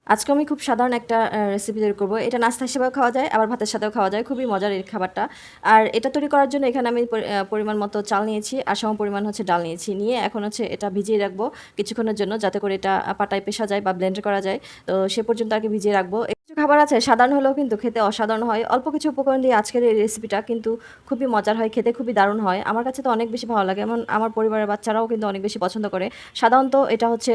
আজকে আমি খুব সাধারণ একটা রেসিপি তৈরি করব। এটা নাস্তা হিসেবেও খাওয়া যায়, আবার ভাতের সাথেও খাওয়া যায়। খুবই মজার এই খাবারটা। আর এটা তৈরি করার জন্য এখানে আমি পরিমাণ মতো চাল নিয়েছি আর সমপরিমাণ হচ্ছে ডাল নিয়েছি। নিয়ে এখন হচ্ছে এটা ভিজিয়ে রাখবো কিছুক্ষণের জন্য, যাতে করে এটা পাটায় পেশা যায় বা ব্লেন্ড করা যায়। তো সে পর্যন্ত আগে ভিজিয়ে রাখবো। কিছু খাবার আছে সাধারণ হলেও কিন্তু খেতে অসাধারণ হয়। অল্প কিছু উপকরণ দিয়ে আজকের এই রেসিপিটা কিন্তু খুবই মজার হয়, খেতে খুবই দারুণ হয়। আমার কাছে তো অনেক বেশি ভালো লাগে, এমন আমার পরিবারের বাচ্চারাও কিন্তু অনেক বেশি পছন্দ করে। সাধারণত এটা হচ্ছে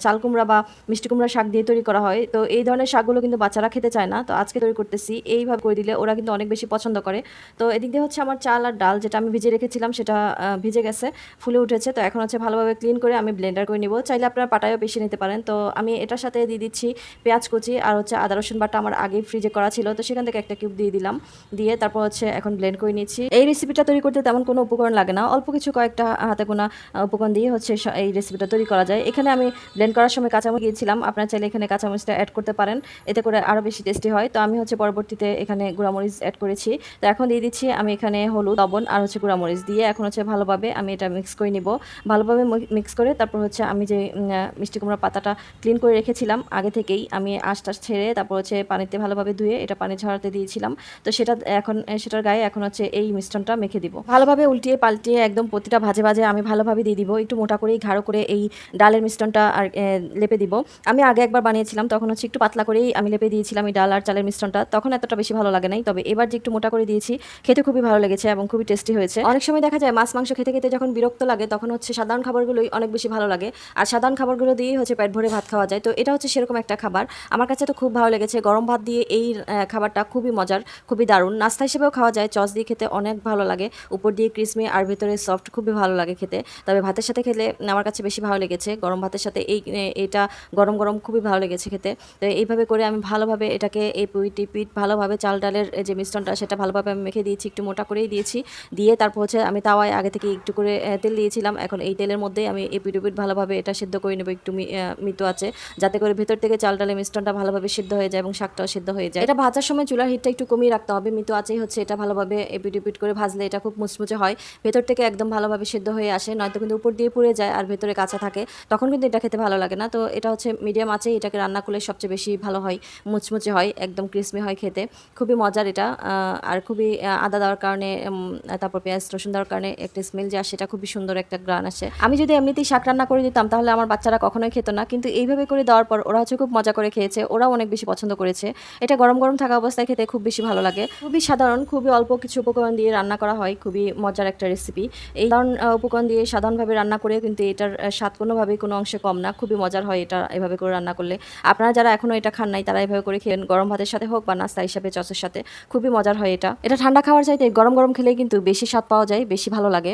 চাল কুমড়া বা মিষ্টি কুমড়া শাক দিয়ে তৈরি করা হয়। তো এই ধরনের শাকগুলো কিন্তু বাচ্চারা খেতে চায় না, তো আজকে তৈরি করতেছি। এইভাবে করে দিলে ওরা কিন্তু অনেক বেশি পছন্দ করে। তো এদিক দিয়ে হচ্ছে আমার চাল আর ডাল যেটা আমি ভিজিয়ে রেখেছিলাম সেটা ভিজে গেছে, ফুলে উঠেছে। তো এখন হচ্ছে ভালোভাবে ক্লিন করে আমি ব্লেন্ডার করে নিব। চাইলে আপনারা পাটায়ও পিষে নিতে পারেন। তো আমি এটার সাথে দিয়ে দিচ্ছি পেঁয়াজ কুচি আর হচ্ছে আদা রসুন বাটা আমার আগে ফ্রিজে করা ছিল, তো সেখান থেকে একটা কিউব দিয়ে দিলাম। দিয়ে তারপর হচ্ছে এখন ব্লেন্ড করে নিচ্ছি। এই রেসিপিটা তৈরি করতে তেমন কোনো উপকরণ লাগে না, অল্প কিছু কয়েকটা হাতে গোনা উপকরণ দিয়ে হচ্ছে এই রেসিপিটা তৈরি করা যায়। এখানে আমি ব্লেন্ড করার সময় কাঁচামরিচ দিয়েছিলাম, আপনারা চাইলে এখানে কাঁচামরিচটা অ্যাড করতে পারেন, এতে করে আরও বেশি টেস্টি হয়। তো আমি হচ্ছে পরবর্তীতে এখানে গুঁড়ামরিচ অ্যাড করেছি। তো এখন দিয়ে দিচ্ছি আমি এখানে হলুদ, লবণ আর হচ্ছে গুঁড়ামরিচ দিয়ে এখন হচ্ছে ভালোভাবে আমি এটা মিক্স করে নিব। ভালোভাবে মিক্স করে তারপর হচ্ছে আমি যে মিষ্টি কুমড়া পাতাটা ক্লিন করে রেখেছিলাম আগে থেকেই, আমি আঁশটা ছেড়ে তারপর হচ্ছে পানিতে ভালোভাবে ধুয়ে এটা পানি ঝরাতে দিয়েছিলাম। তো সেটা এখন সেটার গায়ে এখন হচ্ছে এই মিশ্রণটা মেখে দিব। ভালোভাবে উল্টিয়ে পাল্টিয়ে একদম প্রতিটা ভাজে ভাজে আমি ভালোভাবে দিয়ে দিব। একটু মোটা করেই ঘাড়ো করে এই ডালের মিশ্রণটা আর লেপে দিব। আমি আগে একবার বানিয়েছিলাম, তখন হচ্ছে একটু পাতলা করেই আমি লেপে দিয়েছিলাম এই ডাল আর চালের মিশ্রণটা, তখন এতটা বেশি ভালো লাগে নাই। তবে এবার যে একটু মোটা করে দিয়েছি, খেতে খুবই ভালো লেগেছে এবং খুবই টেস্টি হয়েছে। অনেক সময় দেখা যায় মাছ মাংস খেতে খেতে যখন বিরক্ত লাগে, তখন হচ্ছে সাধারণ খাবারগুলোই অনেক বেশি ভালো লাগে। আর সাধারণ খাবারগুলো দিয়েই হচ্ছে পেট ভরে ভাত খাওয়া যায়। তো এটা হচ্ছে সেরকম একটা খাবার। আমার কাছে তো খুব ভালো লেগেছে। গরম ভাত দিয়ে এই খাবারটা খুবই মজার, খুবই দারুণ। নাস্তা হিসেবেও খাওয়া যায়, সস দিয়ে খেতে অনেক ভালো লাগে। উপর দিয়ে ক্রিসমি আর ভেতরে সফট, খুবই ভালো লাগে খেতে। তবে ভাতের সাথে খেলে আমার কাছে বেশি ভালো লেগেছে। গরম ভাতের সাথে এটা গরম গরম খুবই ভালো লেগেছে খেতে। তো এইভাবে করে আমি ভালোভাবে এটাকে এই পিঠ ভালোভাবে চাল ডালের যে মিশ্রণটা সেটা ভালোভাবে আমি মেখে দিয়েছি, একটু মোটা করেই দিয়েছি। দিয়ে তারপর হচ্ছে আমি তাওয়ায় আগে থেকে একটু করে তেল দিয়েছিলাম। এখন এই তেলের মধ্যেই আমি এই পিঠ ভালোভাবে এটা সিদ্ধ করে নেবো একটু মৃদু আছে, যাতে করে ভেতর থেকে চাল ডালের মিশ্রণটা ভালোভাবে সিদ্ধ হয়ে যায় এবং শাকটাও সিদ্ধ হয়ে যায়। এটা ভাজার সময় চুলার হিটটা একটু কমিয়ে রাখতে হবে, মৃদু আছেই হচ্ছে এটা ভালোভাবে এপিট করে ভাজলে এটা খুব মুচমুচে হয়, ভেতর থেকে একদম ভালোভাবে সিদ্ধ হয়ে আসে। নয়তো কিন্তু উপর দিয়ে পুড়ে যায় আর ভেতরে কাঁচা থাকে, তখন কিন্তু এটা খেতে ভালো লাগে না। তো এটা হচ্ছে মিডিয়াম আছে, এটাকে রান্না করলে সবচেয়ে বেশি ভালো হয়, মুচমুচে হয়, একদম ক্রিসমি হয় খেতে, খুবই মজার এটা। আর খুবই আদা দেওয়ার কারণে তারপর পেঁয়াজ রসুন দেওয়ার কারণে একটা স্মেল যে আসে, সেটা খুবই সুন্দর একটা গ্রান আসে। আমি যদি এমনিতেই শাক রান্না করে দিতাম তাহলে আমার বাচ্চারা কখনোই খেত না, কিন্তু এইভাবে করে দেওয়ার পর ওরা হচ্ছে খুব মজা করে খেয়েছে, ওরাও অনেক বেশি পছন্দ করেছে। এটা গরম গরম থাকা অবস্থায় খেতে খুব বেশি ভালো লাগে। খুবই সাধারণ, খুবই অল্প কিছু উপকরণ দিয়ে রান্না করা হয়, খুবই মজার একটা রেসিপি। এই ধরুন উপকরণ দিয়ে সাধারণভাবে রান্না করে কিন্তু এটার স্বাদ কোনোভাবেই কোনো অংশে কম না, খুবই মজার হয় এটা এভাবে করে রান্না করলে। আপনারা যারা এখনও এটা খান নাই তারা এভাবে করে খেলেন, গরম ভাতের সাথে হোক বা নাস্তা হিসাবে চচের সাথে, খুবই মজার হয় এটা। এটা ঠান্ডা খাওয়ার চাইতে গরম গরম খেলে কিন্তু বেশি স্বাদ পাওয়া যায়, বেশি ভালো লাগে।